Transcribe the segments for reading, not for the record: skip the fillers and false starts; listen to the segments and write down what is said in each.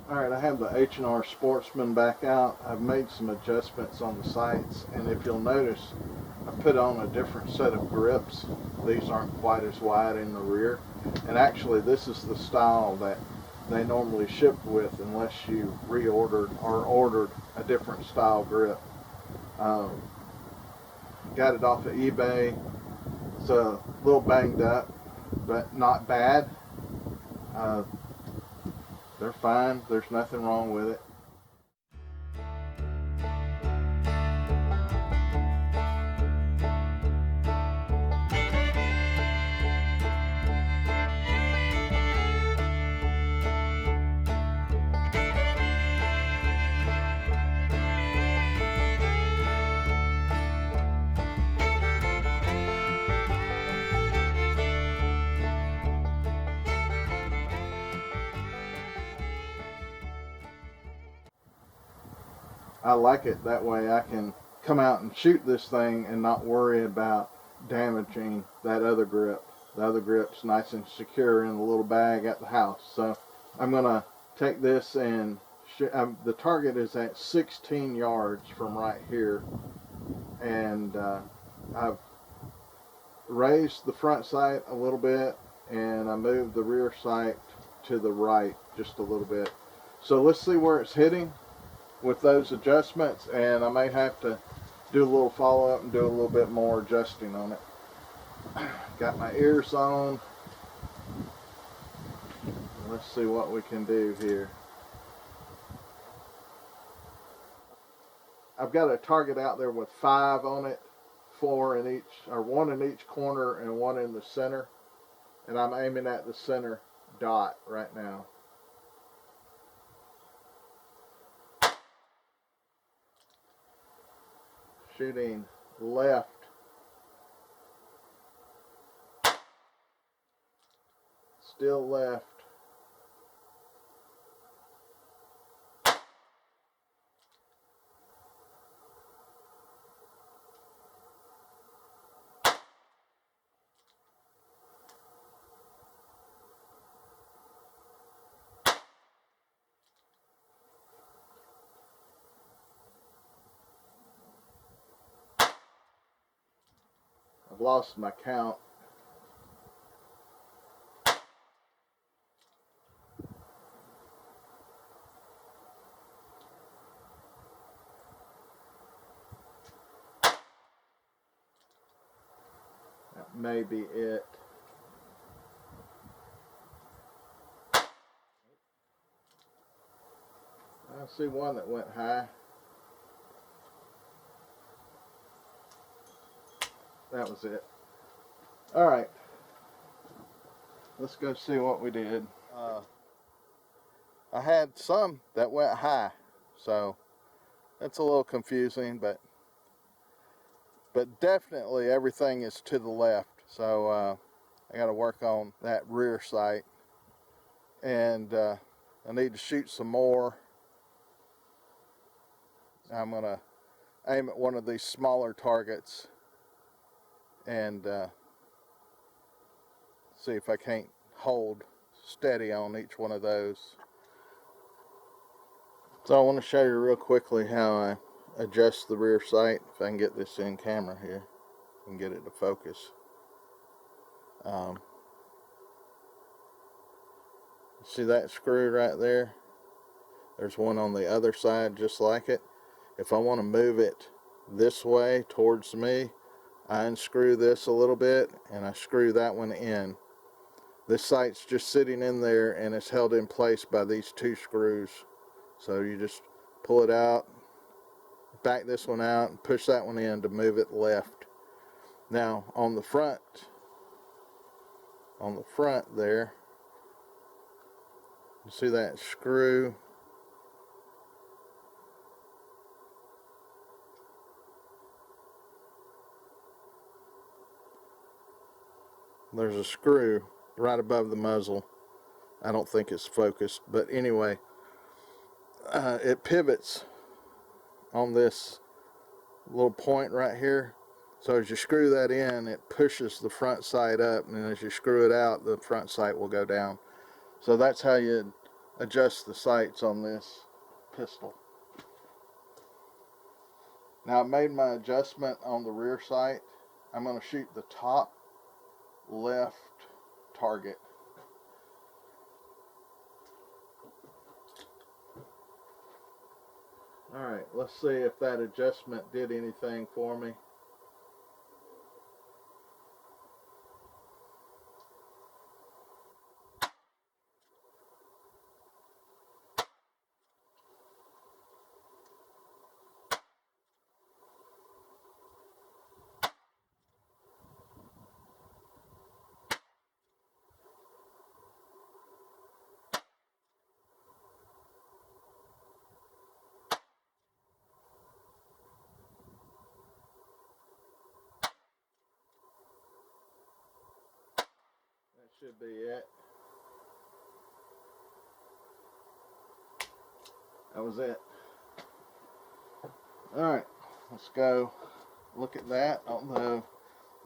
Alright, I have the H&R Sportsman back out. I've made some adjustments on the sights, and if you'll notice, I put on a different set of grips. These aren't quite as wide in the rear, and actually this is the style that they normally ship with unless you reordered or ordered a different style grip. Got it off of eBay. It's a little banged up, but not bad. Uh, they're fine. There's nothing wrong with it. I like it that way. I can come out and shoot this thing and not worry about damaging that other grip. The other grip's nice and secure in the little bag at the house. So I'm gonna take this and the target is at 16 yards from right here, and I've raised the front sight a little bit and I moved the rear sight to the right just a little bit. So let's see where it's hitting with those adjustments, and I may have to do a little follow-up and do a little bit more adjusting on it. Got my ears on. Let's see what we can do here. I've got a target out there with 5 on it, 4 in each, or 1 in each corner and 1 in the center, and I'm aiming at the center dot right now. Shooting left. Still left. I've lost my count. That may be it. I see one that went high. That was it. Alright. Let's go see what we did. I had some that went high, so that's a little confusing, but definitely everything is to the left. So I got to work on that rear sight, and I need to shoot some more. I'm gonna aim at one of these smaller targets and see if I can't hold steady on each one of those. So I want to show you real quickly how I adjust the rear sight. If I can get this in camera here and get it to focus. See that screw right there? There's one on the other side just like it. If I want to move it this way towards me, I unscrew this a little bit and I screw that one in. This sight's just sitting in there and it's held in place by these 2 screws. So you just pull it out, back this one out, and push that one in to move it left. Now on the front there, you see that screw? There's a screw right above the muzzle. I don't think it's focused, but anyway, it pivots on this little point right here. So as you screw that in, it pushes the front sight up, and as you screw it out, the front sight will go down. So that's how you adjust the sights on this pistol. Now I made my adjustment on the rear sight. I'm going to shoot the top left target. Alright, let's see if that adjustment did anything for me. That should be it. That was it. Alright, let's go look at that. Although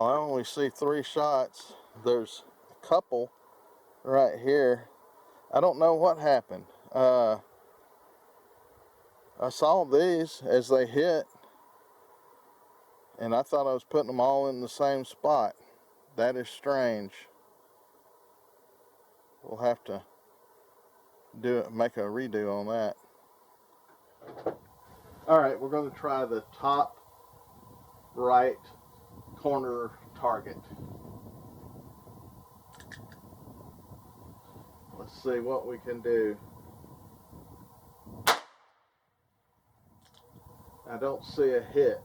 I only see 3 shots, there's a couple right here. I don't know what happened. I saw these as they hit, and I thought I was putting them all in the same spot. That is strange. We'll have to make a redo on that. Alright, we're going to try the top right corner target. Let's see what we can do. I don't see a hit.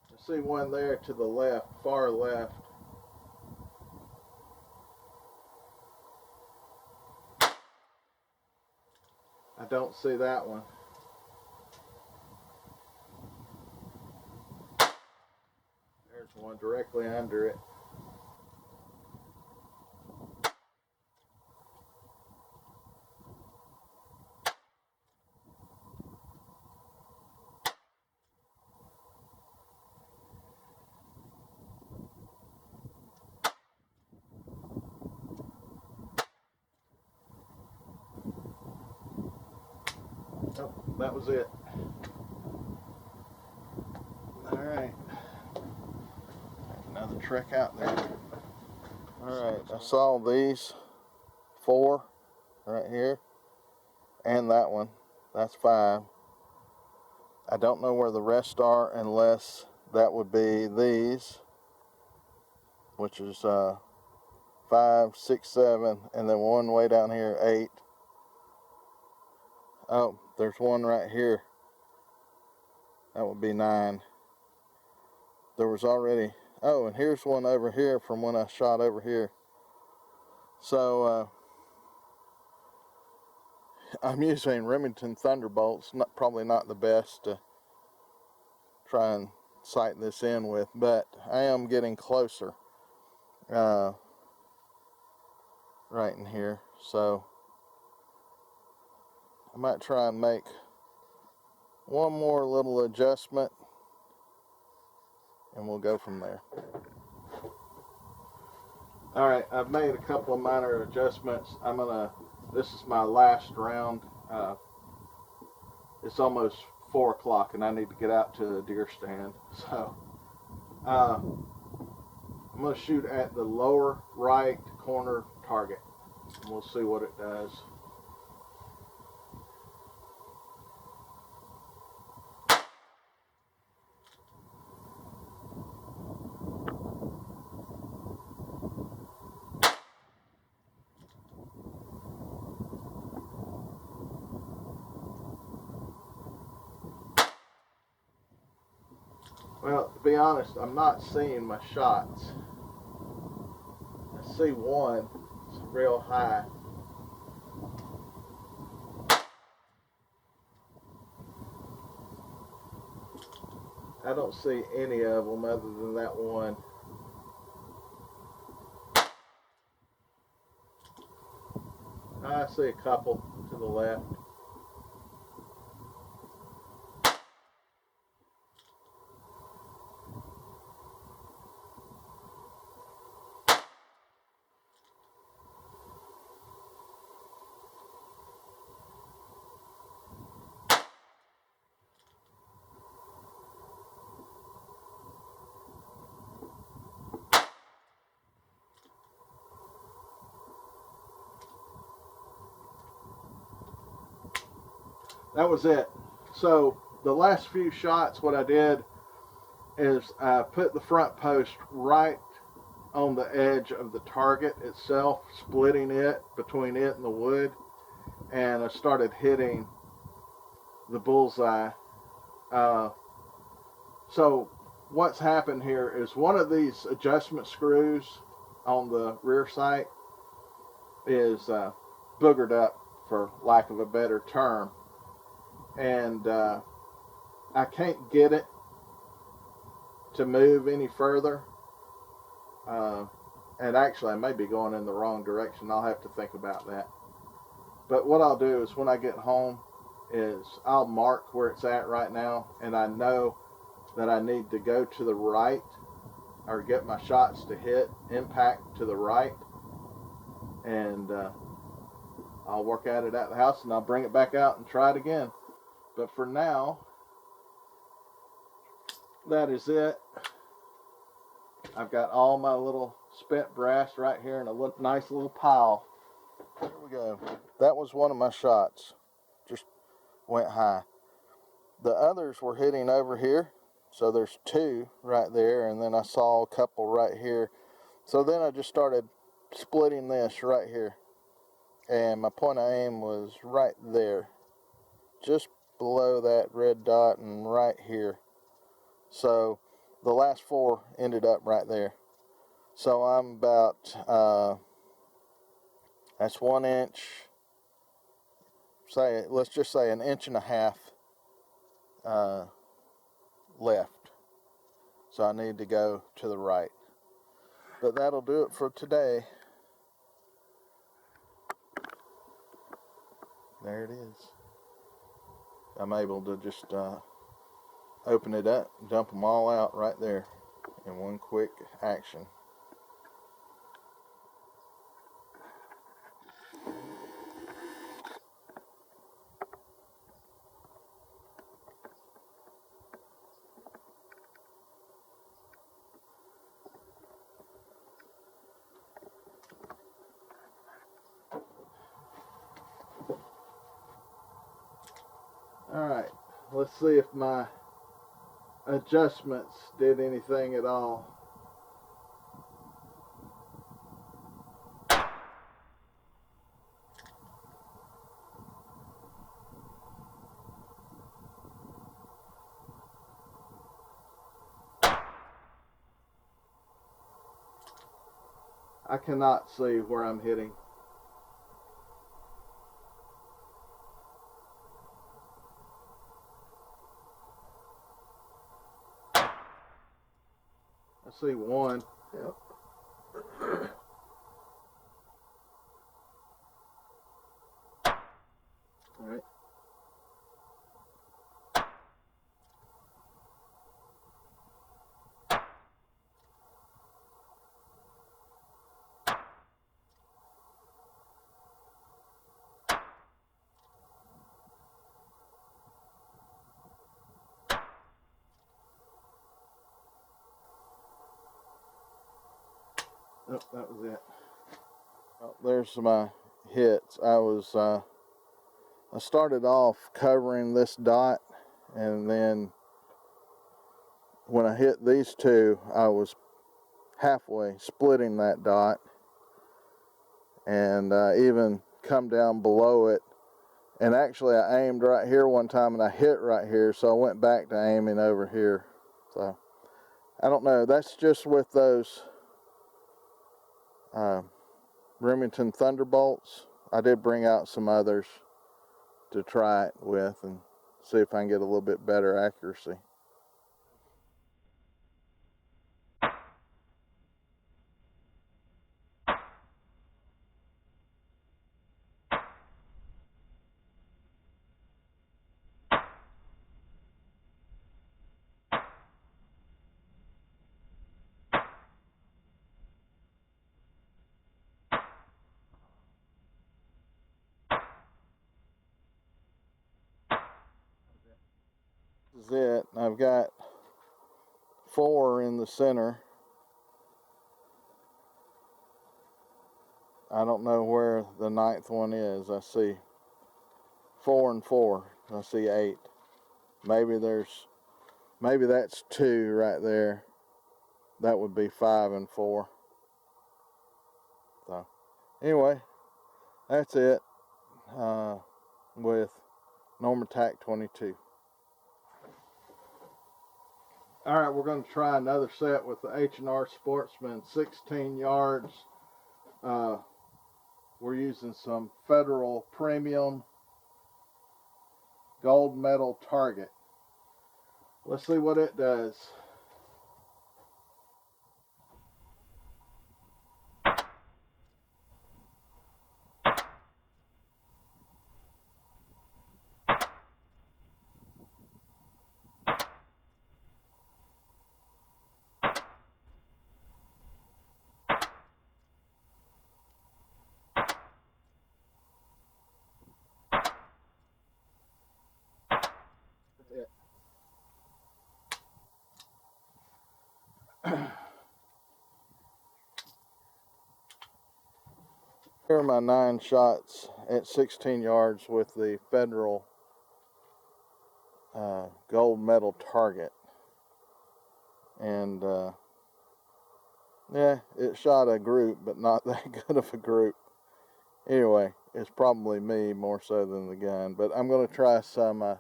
I see one there to the left, far left. I don't see that one. There's one directly under it. Oh, that was it. Alright. Another trick out there. Alright, I saw these 4 right here. And that one. That's 5. I don't know where the rest are unless that would be these. Which is 5, 6, 7. And then one way down here, 8. Oh, there's one right here. That would be 9. There was already, oh, and here's one over here from when I shot over here. So I'm using Remington Thunderbolts. Probably not the best to try and sight this in with, but I am getting closer right in here. So I might try and make one more little adjustment, and we'll go from there. Alright, I've made a couple of minor adjustments. This is my last round. It's almost 4 o'clock and I need to get out to the deer stand. So I'm going to shoot at the lower right corner target, and we'll see what it does. Well, to be honest, I'm not seeing my shots. I see one. It's real high. I don't see any of them other than that one. I see a couple to the left. that was it. So the last few shots, what I did is I put the front post right on the edge of the target itself, splitting it between it and the wood, and I started hitting the bullseye. So what's happened here is one of these adjustment screws on the rear sight is boogered up, for lack of a better term, and I can't get it to move any further. And actually I may be going in the wrong direction. I'll have to think about that. But what I'll do is when I get home is I'll mark where it's at right now, and I know that I need to go to the right or get my shots to hit impact to the right, and I'll work at it at the house, and I'll bring it back out and try it again. But for now, that is it. I've got all my little spent brass right here in a nice little pile. Here we go. That was one of my shots. Just went high. The others were hitting over here. So there's two right there, and then I saw a couple right here. So then I just started splitting this right here. And my point of aim was right there. Just below that red dot and right here. So the last four ended up right there. So I'm about, that's 1 inch, let's just say 1.5 inches left. So I need to go to the right. But that'll do it for today. There it is. I'm able to just open it up, dump them all out right there in one quick action. Alright, let's see if my adjustments did anything at all. I cannot see where I'm hitting. I see one. Yep. All right. Oh, that was it. Oh, there's my hits. I started off covering this dot, and then when I hit these two, I was halfway splitting that dot, and even come down below it. And actually I aimed right here one time and I hit right here, so I went back to aiming over here. So I don't know, that's just with those Remington Thunderbolts. I did bring out some others to try it with and see if I can get a little bit better accuracy. This is it. I've got 4 in the center. I don't know where the 9th one is. I see 4 and 4. I see 8. Maybe that's 2 right there. That would be 5 and 4. So anyway, that's it with Norma-Tac 22. Alright, we're going to try another set with the H&R Sportsman 16 yards. We're using some Federal Premium gold medal target. Let's see what it does. It. Here are my 9 shots at 16 yards with the Federal gold medal target. And yeah, it shot a group, but not that good of a group. Anyway, it's probably me more so than the gun. But I'm going to try some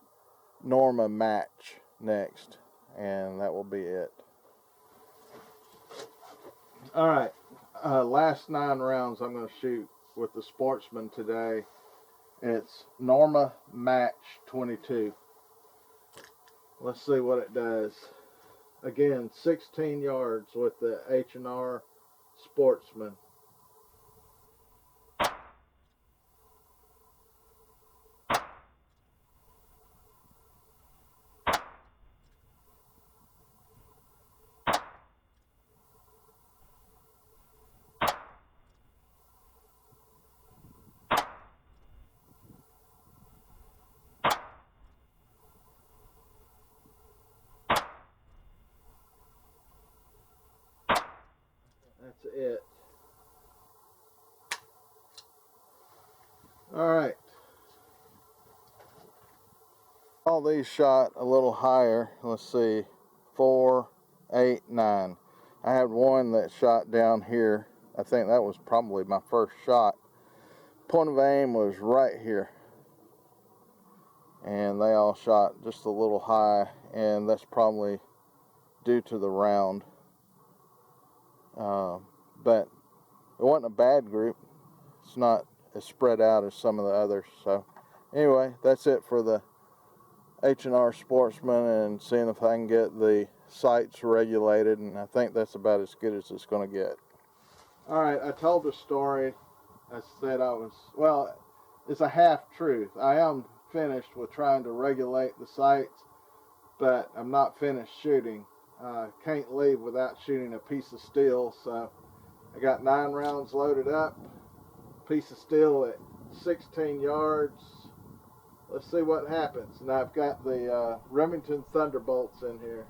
Norma match next, and that will be it. Alright, last 9 rounds I'm going to shoot with the Sportsman today. It's Norma match 22. Let's see what it does. Again, 16 yards with the H&R Sportsman. That's it. Alright. All these shot a little higher. Let's see. 4, 8, 9. I had one that shot down here. I think that was probably my first shot. Point of aim was right here. And they all shot just a little high. And that's probably due to the round. But it wasn't a bad group. It's not as spread out as some of the others. So anyway, that's it for the H&R Sportsman, and seeing if I can get the sights regulated, and I think that's about as good as it's going to get. Alright, I told the story. I said well, it's a half truth. I am finished with trying to regulate the sights, but I'm not finished shooting. Can't leave without shooting a piece of steel, so I got 9 rounds loaded up, piece of steel at 16 yards. Let's see what happens. And I've got the Remington Thunderbolts in here.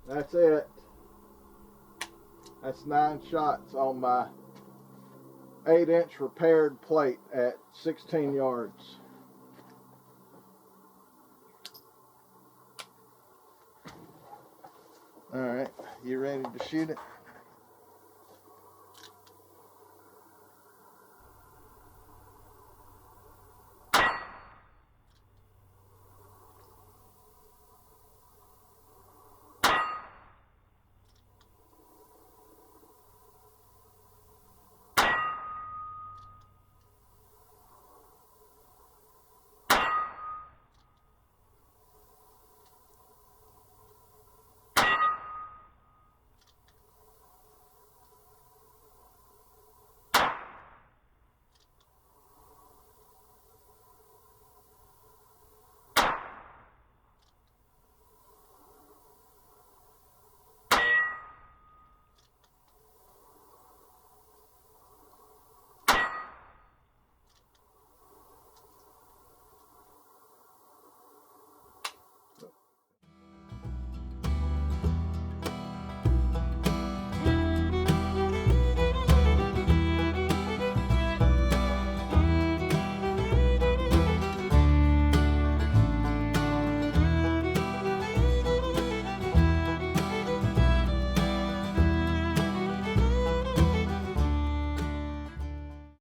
That's it. That's 9 shots on my 8-inch repaired plate at 16 yards. Alright, you ready to shoot it?